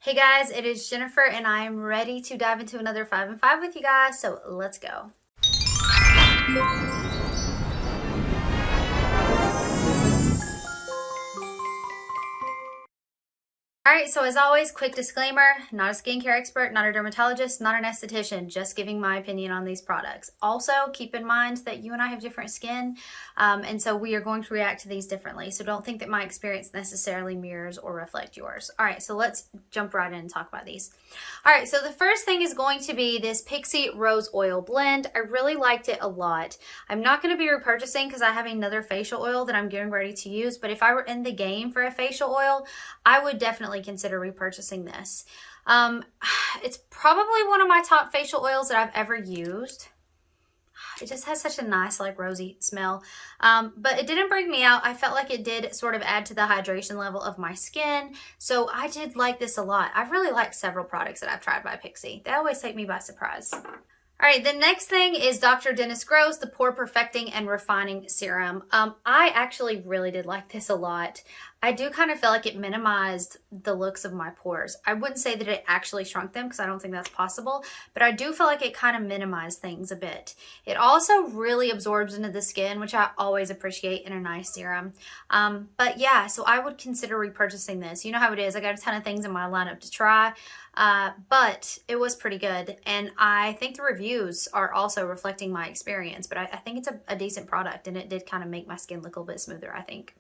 Hey guys, it is Jennifer and I am ready to dive into another 5 and 5 with you guys, so let's go. Alright, so as always, quick disclaimer, not a skincare expert, not a dermatologist, not an esthetician, just giving my opinion on these products. Also, keep in mind that you and I have different skin, and so we are going to react to these differently. So don't think that my experience necessarily mirrors or reflect yours. Alright, so let's jump right in and talk about these. Alright, so the first thing is going to be this Pixi Rose Oil blend. I really liked it a lot. I'm not going to be repurchasing because I have another facial oil that I'm getting ready to use, but if I were in the game for a facial oil, I would definitely consider repurchasing this. It's probably one of my top facial oils that I've ever used. It just has such a nice, like, rosy smell. But it didn't break me out. I felt like it did sort of add to the hydration level of my skin. So I did like this a lot. I've really liked several products that I've tried by Pixi. They always take me by surprise. All right, the next thing is Dr. Dennis Gross, the Pore Perfecting and Refining Serum. I actually really did like this a lot. I do kind of feel like it minimized the looks of my pores. I wouldn't say that it actually shrunk them because I don't think that's possible, but I do feel like it kind of minimized things a bit. It also really absorbs into the skin, which I always appreciate in a nice serum. But yeah, so I would consider repurchasing this. You know how it is. I got a ton of things in my lineup to try, but it was pretty good. And I think the reviews are also reflecting my experience, but I think it's a decent product, and it did kind of make my skin look a little bit smoother, I think.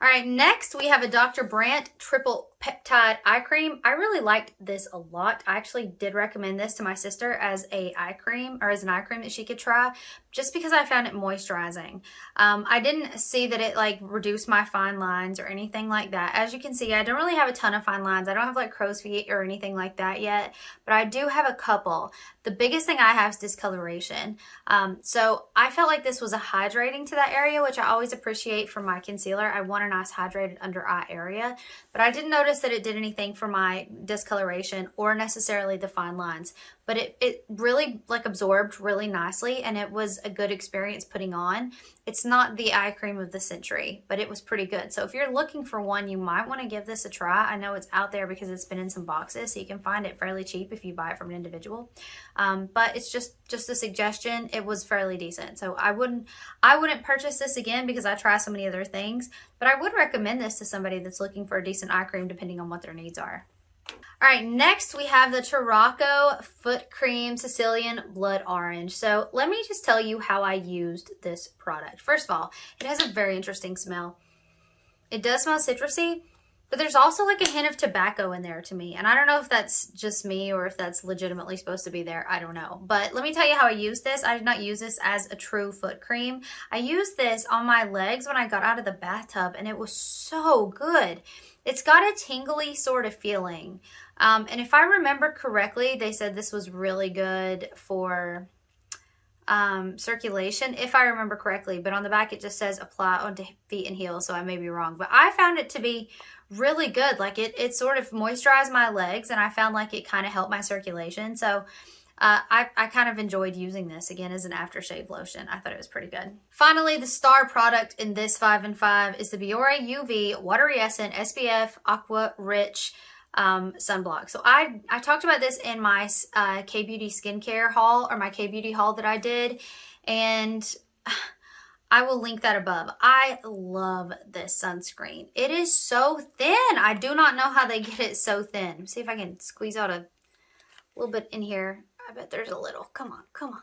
All right, next we have a Dr. Brandt Triple Peptide Eye Cream. I really liked this a lot. I actually did recommend this to my sister as an eye cream that she could try, just because I found it moisturizing. I didn't see that it like reduced my fine lines or anything like that. As you can see, I don't really have a ton of fine lines. I don't have like crow's feet or anything like that yet, but I do have a couple. The biggest thing I have is discoloration. So I felt like this was a hydrating to that area, which I always appreciate for my concealer. I want a nice hydrated under eye area, but I didn't notice that it did anything for my discoloration or necessarily the fine lines. But it really like absorbed really nicely, and it was a good experience putting on. It's not the eye cream of the century, but it was pretty good. So if you're looking for one, you might want to give this a try. I know it's out there because it's been in some boxes, so you can find it fairly cheap if you buy it from an individual. But it's just a suggestion. It was fairly decent. So I wouldn't purchase this again because I try so many other things, but I would recommend this to somebody that's looking for a decent eye cream depending on what their needs are. All right, next we have the Torocco Foot Cream Sicilian Blood Orange. So let me just tell you how I used this product. First of all, it has a very interesting smell. It does smell citrusy, but there's also like a hint of tobacco in there to me. And I don't know if that's just me or if that's legitimately supposed to be there. I don't know. But let me tell you how I used this. I did not use this as a true foot cream. I used this on my legs when I got out of the bathtub, and it was so good. It's got a tingly sort of feeling. And if I remember correctly, they said this was really good for circulation, if I remember correctly. But on the back, it just says apply onto feet and heels, so I may be wrong. But I found it to be really good. Like it sort of moisturized my legs, and I found like it kind of helped my circulation. So I kind of enjoyed using this again as an aftershave lotion. I thought it was pretty good. Finally, the star product in this 5 and 5 is the Biore UV Watery Essence SPF Aqua Rich sunblock. So I talked about this in my K-Beauty skincare haul, or my K-Beauty haul that I did, and I will link that above. I love this sunscreen. It is so thin. I do not know how they get it so thin. Let me see if I can squeeze out a little bit in here. I bet there's a little. Come on, come on.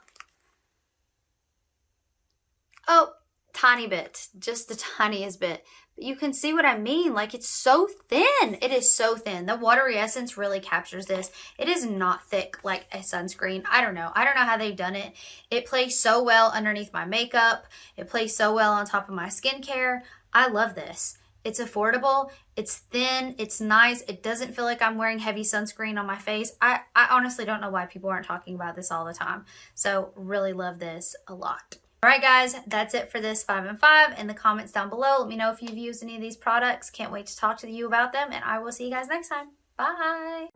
Oh, tiny bit. Just the tiniest bit. But you can see what I mean. Like, it's so thin. It is so thin. The Watery Essence really captures this. It is not thick like a sunscreen. I don't know. I don't know how they've done it. It plays so well underneath my makeup. It plays so well on top of my skincare. I love this. It's affordable, it's thin, it's nice. It doesn't feel like I'm wearing heavy sunscreen on my face. I honestly don't know why people aren't talking about this all the time. So really love this a lot. All right, guys, that's it for this 5 and 5. In the comments down below, let me know if you've used any of these products. Can't wait to talk to you about them, and I will see you guys next time. Bye.